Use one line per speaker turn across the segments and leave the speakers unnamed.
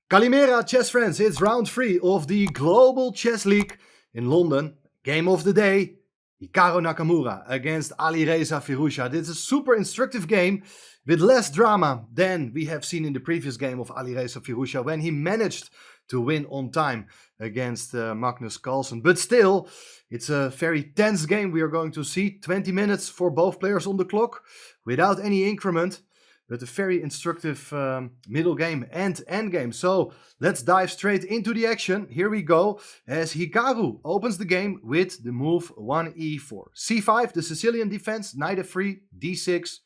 Kalimera, chess friends, it's round 3 of the Global Chess League in London. Game of the day, Hikaru Nakamura against Alireza Firouzja. This is a super instructive game with less drama than we have seen in the previous game of Alireza Firouzja when he managed to win on time against Magnus Carlsen. But still, it's a very tense game we are going to see. 20 minutes for both players on the clock without any increment. But a very instructive middle game and end game. So let's dive straight into the action. Here we go as Hikaru opens the game with the move 1e4. c5, the Sicilian defense, knight f3, d6,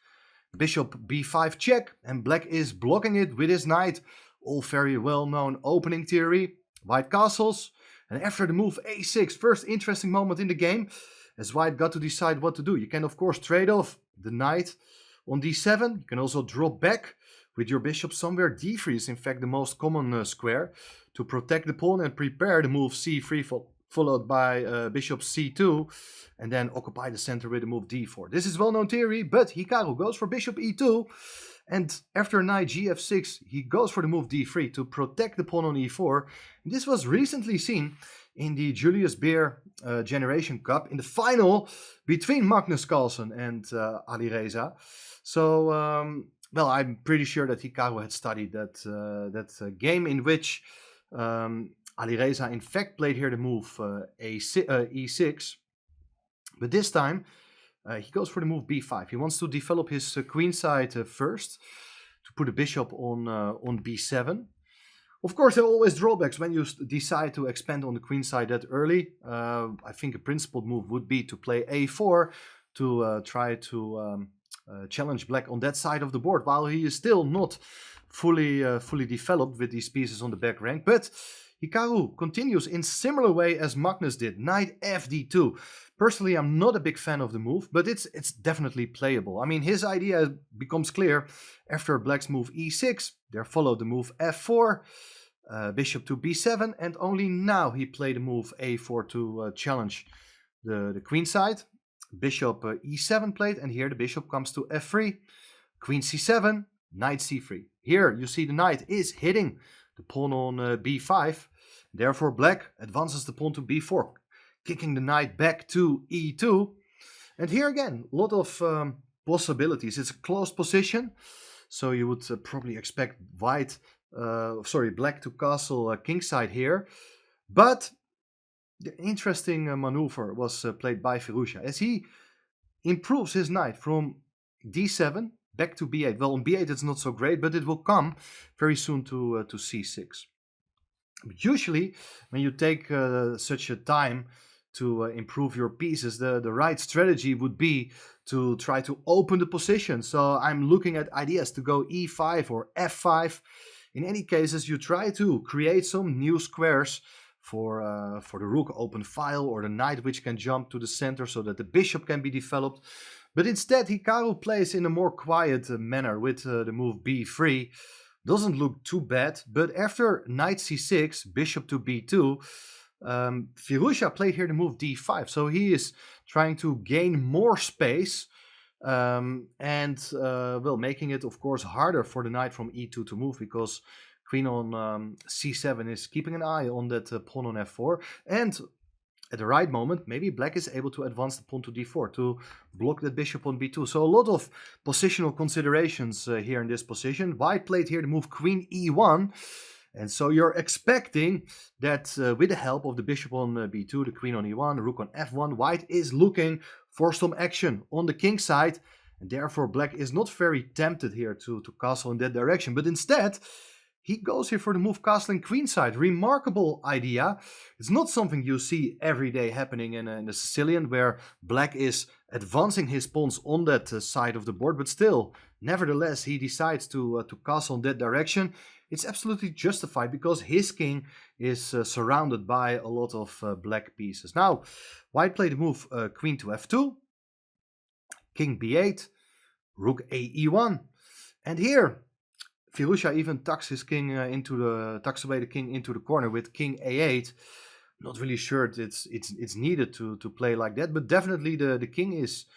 bishop b5 check. And black is blocking it with his knight. All very well-known opening theory. White castles. And after the move a6, first interesting moment in the game, as white got to decide what to do. You can of course trade off the knight on d7. You can also drop back with your bishop somewhere. d3 is in fact the most common square to protect the pawn and prepare the move c3 followed by bishop c2 and then occupy the center with the move d4. This is well-known theory, but Hikaru goes for bishop e2 and after knight gf6 he goes for the move d3 to protect the pawn on e4. And this was recently seen in the Julius Baer Generation Cup in the final between Magnus Carlsen and Alireza. So, well, I'm pretty sure that Hikaru had studied that game in which Alireza in fact played here the move e6. But this time he goes for the move b5. He wants to develop his queen side first to put a bishop on b7. Of course, there are always drawbacks when you decide to expand on the queen side that early. I think a principled move would be to play a4 to try to challenge black on that side of the board, while he is still not fully developed with these pieces on the back rank. But Hikaru continues in similar way as Magnus did, knight fd2. Personally, I'm not a big fan of the move, but it's definitely playable. I mean, his idea becomes clear after black's move e6. There followed the move f4, bishop to b7, and only now he played the move a4 to challenge the queen side. Bishop e7 played, and here the bishop comes to f3, queen c7, knight c3. Here you see the knight is hitting the pawn on b5. Therefore black advances the pawn to b4, kicking the knight back to e2. And here again, a lot of possibilities. It's a closed position, so you would probably expect black to castle kingside here. But the interesting maneuver was played by Firouzja as he improves his knight from d7 back to b8. Well, on b8 it's not so great, but it will come very soon to c6. But usually, when you take such a time to improve your pieces, the right strategy would be to try to open the position. So I'm looking at ideas to go e5 or f5. In any cases, you try to create some new squares for the rook open file or the knight which can jump to the center so that the bishop can be developed. But instead Hikaru plays in a more quiet manner with the move b3. Doesn't look too bad, but after knight c6, bishop to b2, Firouzja played here the move d5. So he is trying to gain more space and well, making it of course harder for the knight from e2 to move, because queen on c7 is keeping an eye on that pawn on f4. And at the right moment, maybe black is able to advance the pawn to d4 to block that bishop on b2. So a lot of positional considerations here in this position. White played here the move queen e1. And so you're expecting that with the help of the bishop on b2, the queen on e1, the rook on f1, white is looking for some action on the king side. And therefore black is not very tempted here to castle in that direction. But instead, he goes here for the move castling queenside. Remarkable idea. It's not something you see every day happening in the Sicilian, where black is advancing his pawns on that side of the board, but still, nevertheless, he decides to castle in that direction. It's absolutely justified because his king is surrounded by a lot of black pieces. Now, white played the move queen to f2, king b8, rook a e1, and here Firouzja even tucks his king tucks away the king into the corner with king a8. Not really sure it's needed to play like that, but definitely the king is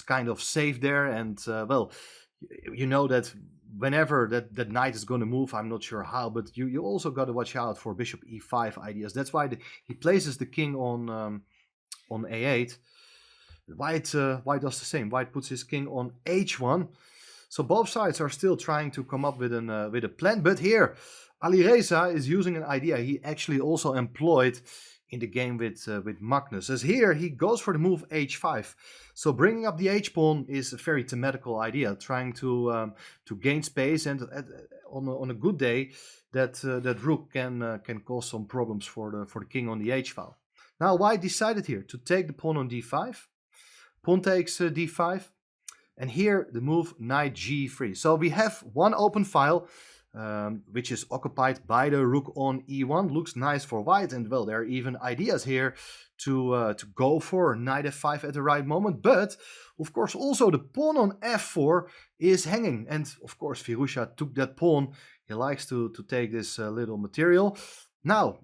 kind of safe there. And well, you know that whenever that knight is going to move, I'm not sure how, but you also got to watch out for bishop e5 ideas. That's why he places the king on a8. White does the same. White puts his king on h1. So both sides are still trying to come up with a plan. But here, Alireza is using an idea he actually also employed in the game with Magnus. As here, he goes for the move h5. So bringing up the h-pawn is a very thematical idea, trying to gain space, and on a good day, that rook can cause some problems for the king on the h-file. Now White decided here to take the pawn on d5. Pawn takes d5. And here the move knight g3. So we have one open file, which is occupied by the rook on e1. Looks nice for White, and well, there are even ideas here to go for knight f5 at the right moment. But of course, also the pawn on f4 is hanging, and of course, Firouzja took that pawn. He likes to take this little material. Now,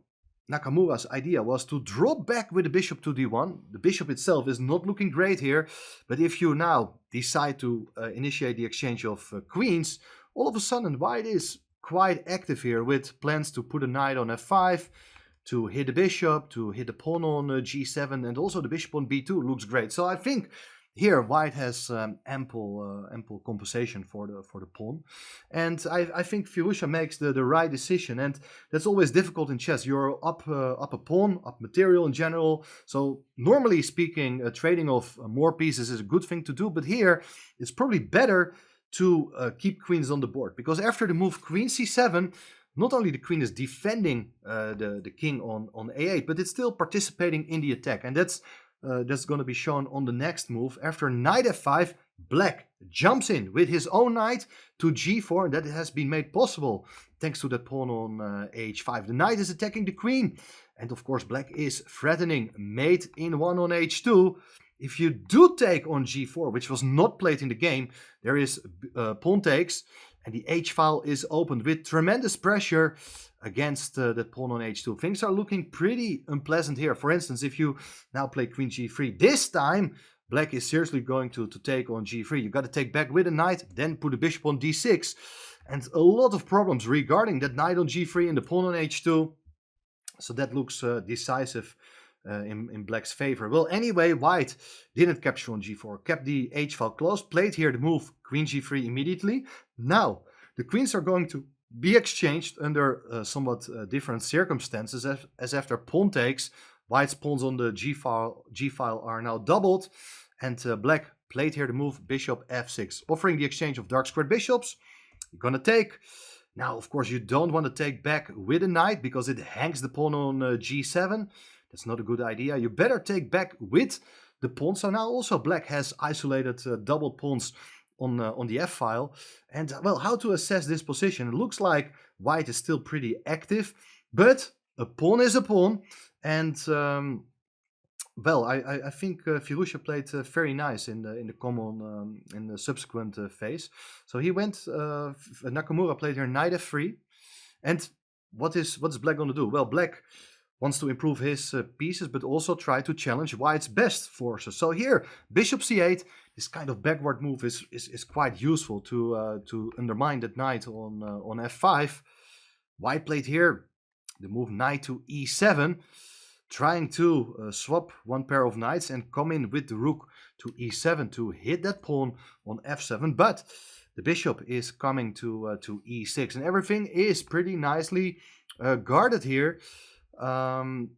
Nakamura's idea was to drop back with the bishop to d1. The bishop itself is not looking great here, but if you now decide to initiate the exchange of queens, all of a sudden White is quite active here with plans to put a knight on f5, to hit the bishop, to hit the pawn on g7, and also the bishop on b2 looks great. So I think here White has ample compensation for the pawn, and I think Firouzja makes the right decision, and that's always difficult in chess. You're up a pawn, up material in general. So normally speaking, trading of more pieces is a good thing to do, but here it's probably better to keep queens on the board, because after the move queen c7, not only the queen is defending the king on a8, but it's still participating in the attack, and that's going to be shown on the next move. After knight f5, Black jumps in with his own knight to g4, and that has been made possible thanks to that pawn on h5. The knight is attacking the queen, and of course Black is threatening mate in 1 on h2. If you do take on g4, which was not played in the game, there is pawn takes, and the h-file is opened with tremendous pressure against that pawn on h2. Things are looking pretty unpleasant here. For instance, if you now play queen g3, this time Black is seriously going to take on g3. You got to take back with a knight, then put the bishop on d6, and a lot of problems regarding that knight on g3 and the pawn on h2. So that looks decisive in Black's favor. Well, anyway, White didn't capture on g4, kept the h-file closed, played here the move queen g3 immediately. Now the queens are going to be exchanged under somewhat different circumstances, as after pawn takes, White's pawns on the g-file are now doubled, and Black played here the move bishop f6, offering the exchange of dark squared bishops. You're gonna take. Now, of course, you don't want to take back with a knight because it hangs the pawn on g7. That's not a good idea. You better take back with the pawn. So now also Black has isolated doubled pawns on the f-file. And well, how to assess this position? It looks like White is still pretty active, but a pawn is a pawn. And well, I think Firouzja played very nice in the subsequent phase. So he went. Nakamura played here knight f3, and what's Black going to do? Well, Black wants to improve his pieces, but also try to challenge White's best forces. So here, bishop c8, this kind of backward move is quite useful to undermine that knight on f5. White played here the move knight to e7, trying to swap one pair of knights and come in with the rook to e7 to hit that pawn on f7, but the bishop is coming to e6, and everything is pretty nicely guarded here. And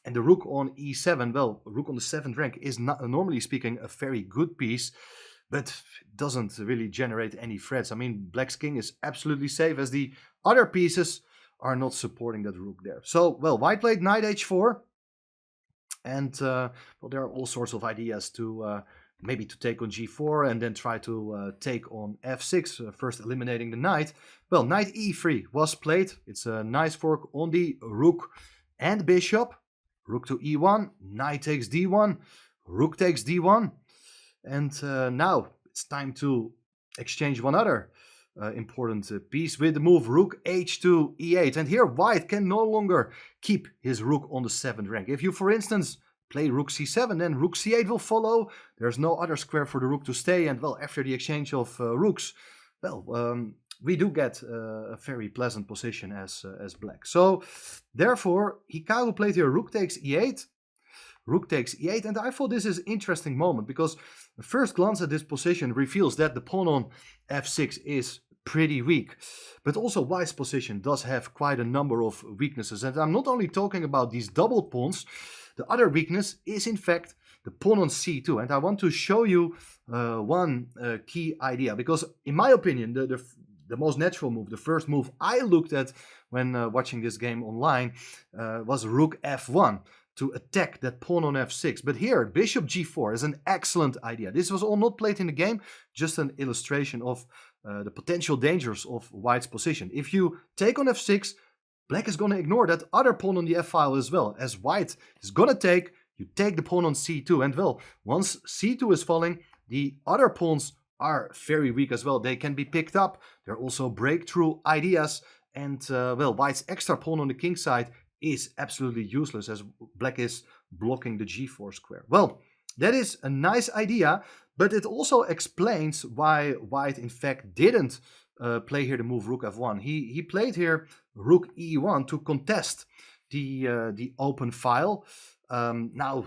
the rook on e7, well, rook on the 7th rank is not, normally speaking, a very good piece, but doesn't really generate any threats. I mean, Black's king is absolutely safe, as the other pieces are not supporting that rook there. So, well, White played knight h4, and well, there are all sorts of ideas to maybe to take on g4 and then try to take on f6, first eliminating the knight. Well, knight e3 was played. It's a nice fork on the rook and bishop. Rook to e1, knight takes d1, rook takes d1, and now it's time to exchange one other important piece with the move rook h2 e8. And here White can no longer keep his rook on the 7th rank. If you, for instance, play rook c7, then rook c8 will follow. There's no other square for the rook to stay, and well, after the exchange of rooks, well, we do get a very pleasant position as black. So therefore, Hikaru played here rook takes e8, rook takes e8, and I thought this is an interesting moment because the first glance at this position reveals that the pawn on f6 is pretty weak. But also White's position does have quite a number of weaknesses, and I'm not only talking about these doubled pawns. The other weakness is in fact the pawn on c2, and I want to show you one key idea, because in my opinion the most natural move, the first move I looked at when watching this game online was rook f1 to attack that pawn on f6. But here, bishop g4 is an excellent idea. This was all not played in the game, just an illustration of the potential dangers of White's position. If you take on f6, Black is going to ignore that other pawn on the f-file as well. As White is going to take, you take the pawn on c2. And well, once c2 is falling, the other pawns are very weak as well. They can be picked up. There are also breakthrough ideas. And well, White's extra pawn on the king side is absolutely useless as Black is blocking the g4 square. Well, that is a nice idea, but it also explains why White in fact didn't play here the move rook f1. He played here rook e1 to contest the open file. Now,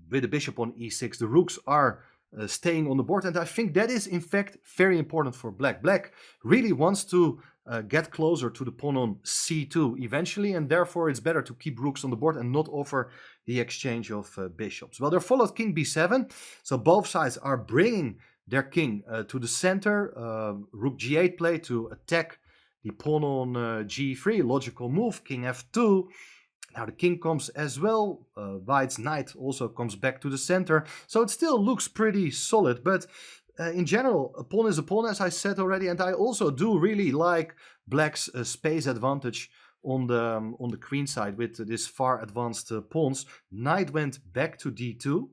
with the bishop on e6, the rooks are staying on the board, and I think that is in fact very important for Black. Black really wants to get closer to the pawn on c2 eventually, and therefore it's better to keep rooks on the board and not offer the exchange of bishops. Well, there followed king b7, so both sides are bringing their king to the center. Rook g8 play to attack the pawn on g3, logical move, king f2. Now the king comes as well. White's knight also comes back to the center. So it still looks pretty solid. But in general, a pawn is a pawn, as I said already. And I also do really like Black's space advantage on the queen side with this far advanced pawns. Knight went back to d2.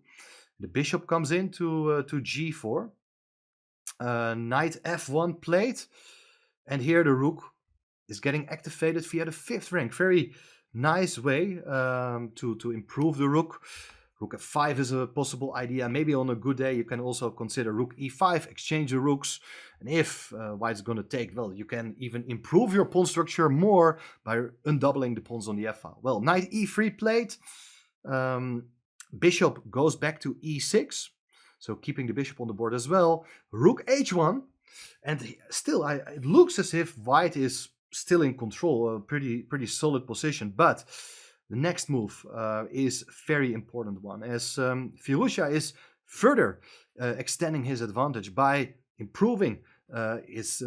The bishop comes in to g4. Knight f1 played. And here the rook is getting activated via the 5th rank. Very nice way to improve the rook. Rook f5 is a possible idea. Maybe on a good day you can also consider rook e5, exchange the rooks. And if White's going to take, well, you can even improve your pawn structure more by undoubling the pawns on the f-file. Well, knight e3 played. Bishop goes back to e6. So keeping the bishop on the board as well. Rook h1. And still, it looks as if White is still in control, a pretty solid position. But the next move is a very important one, as Firouzja is further extending his advantage by improving his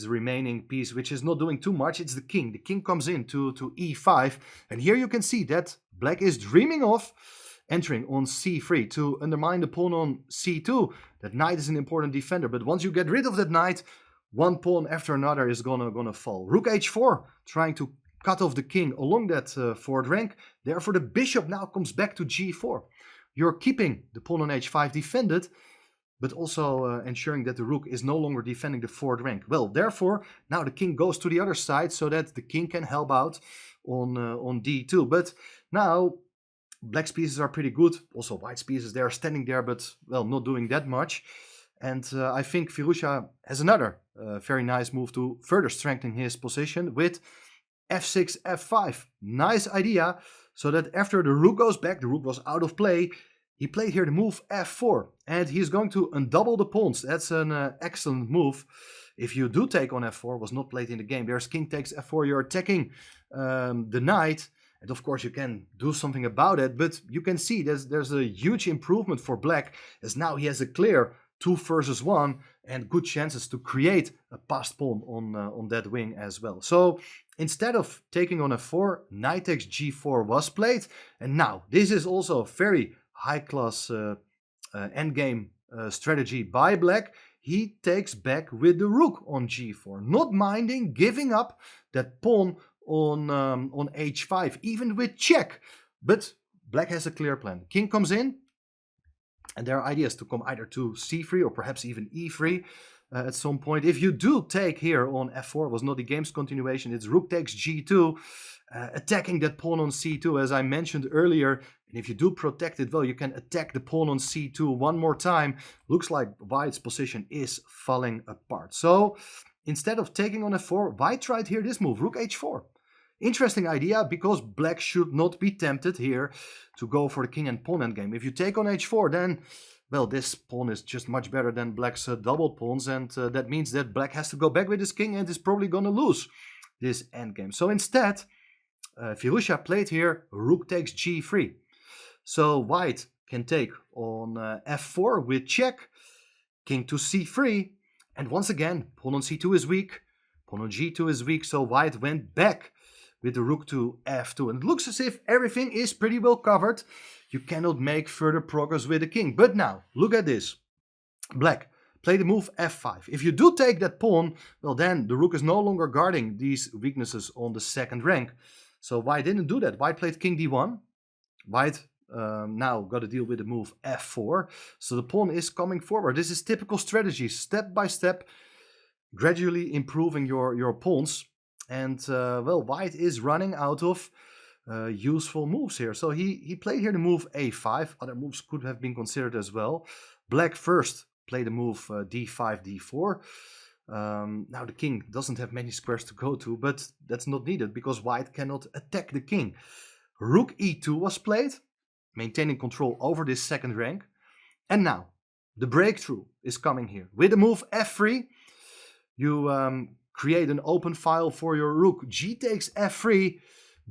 remaining piece, which is not doing too much. It's the king. The king comes in to e5, and here you can see that Black is dreaming of entering on c3 to undermine the pawn on c2. That knight is an important defender, but once you get rid of that knight, one pawn after another is gonna fall. Rook h4, trying to cut off the king along that 4th rank. Therefore, the bishop now comes back to g4. You're keeping the pawn on h5 defended, but also ensuring that the rook is no longer defending the 4th rank. Well, therefore, now the king goes to the other side so that the king can help out on d2. But now Black's pieces are pretty good. Also, White's pieces, they are standing there, but, well, not doing that much. And I think Firouzja has another very nice move to further strengthen his position with f6, f5. Nice idea, so that after the rook goes back, the rook was out of play, he played here the move f4. And he's going to undouble the pawns. That's an excellent move. If you do take on f4, was not played in the game. There's king takes f4, you're attacking the knight. And of course you can do something about it, but you can see there's a huge improvement for Black, as now he has a clear 2 versus 1 and good chances to create a passed pawn on that wing as well. So instead of taking on f4, knight takes g4 was played, and now this is also a very high class endgame strategy by Black. He takes back with the rook on g4, not minding giving up that pawn on h5, even with check. But Black has a clear plan. King comes in, and there are ideas to come either to c3 or perhaps even e3. at some point. If you do take here on f4, was not the game's continuation, it's rook takes g2, attacking that pawn on c2 as I mentioned earlier. And if you do protect it well, you can attack the pawn on c2 one more time. Looks like white's position is falling apart. So instead of taking on f4, white tried here this move, rook h4. Interesting idea, because black should not be tempted here to go for the king and pawn endgame. If you take on h4, then, well, this pawn is just much better than black's double pawns, and that means that black has to go back with his king and is probably gonna lose this endgame. So instead, Firouzja played here rook takes g3. So white can take on f4 with check, king to c3, and once again, pawn on c2 is weak, pawn on g2 is weak, so white went back with the rook to f2. And it looks as if everything is pretty well covered. You cannot make further progress with the king. But now, look at this. Black play the move f5. If you do take that pawn, well then the rook is no longer guarding these weaknesses on the second rank. So white didn't do that. White played king d1. White now got to deal with the move f4. So the pawn is coming forward. This is typical strategy, step by step, gradually improving your pawns. And well, white is running out of useful moves here. So he played here the move a5. Other moves could have been considered as well. Black first played the move d5, d4. Now the king doesn't have many squares to go to, but that's not needed because white cannot attack the king. Rook e2 was played, maintaining control over this second rank. And now the breakthrough is coming here. With the move f3, you create an open file for your rook. G takes f3.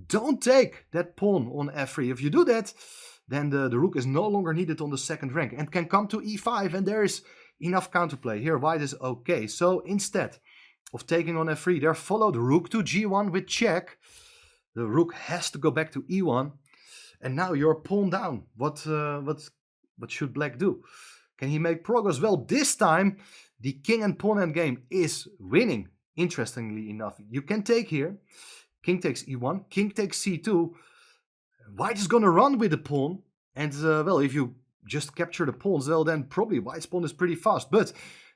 Don't take that pawn on f3. If you do that, then the rook is no longer needed on the second rank and can come to e5, and there is enough counterplay. Here white is okay. So instead of taking on f3, there followed rook to g1 with check. The rook has to go back to e1, and now you're pawn down. What should black do? Can he make progress? Well, this time the king and pawn endgame is winning. Interestingly enough, you can take here, king takes e1, king takes c2. White is gonna run with the pawn, and well, if you just capture the pawns, well, then probably white's pawn is pretty fast. But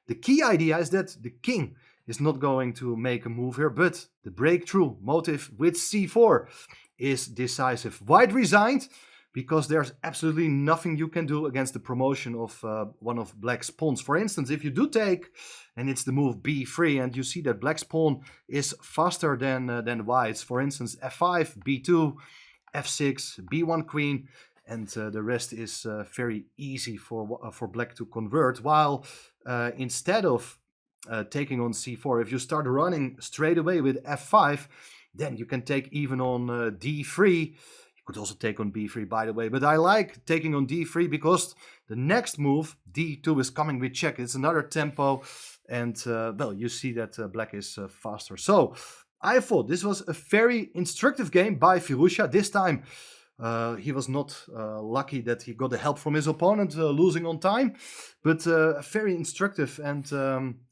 the key idea is that the king is not going to make a move here, but the breakthrough motive with c4 is decisive. White resigned because there's absolutely nothing you can do against the promotion of one of black's pawns. For instance, if you do take, and it's the move b3, and you see that black's pawn is faster than white's. For instance, f5, b2, f6, b1 queen, and the rest is very easy for black to convert. While instead of taking on c4, if you start running straight away with f5, then you can take even on d3. You could also take on b3, by the way, but I like taking on d3 because the next move, d2, is coming with check. It's another tempo, and well, you see that black is faster. So I thought this was a very instructive game by Firouzja. This time he was not lucky that he got the help from his opponent losing on time, but a very instructive and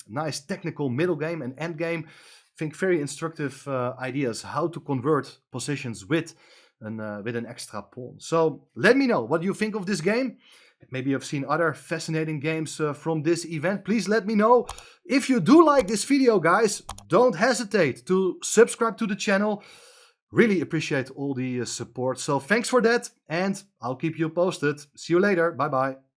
nice technical middle game and end game. I think very instructive ideas how to convert positions with an extra pawn. So let me know what you think of this game. Maybe you've seen other fascinating games from this event. Please let me know. If you do like this video, guys, don't hesitate to subscribe to the channel. Really appreciate all the support. So thanks for that, and I'll keep you posted. See you later. Bye-bye.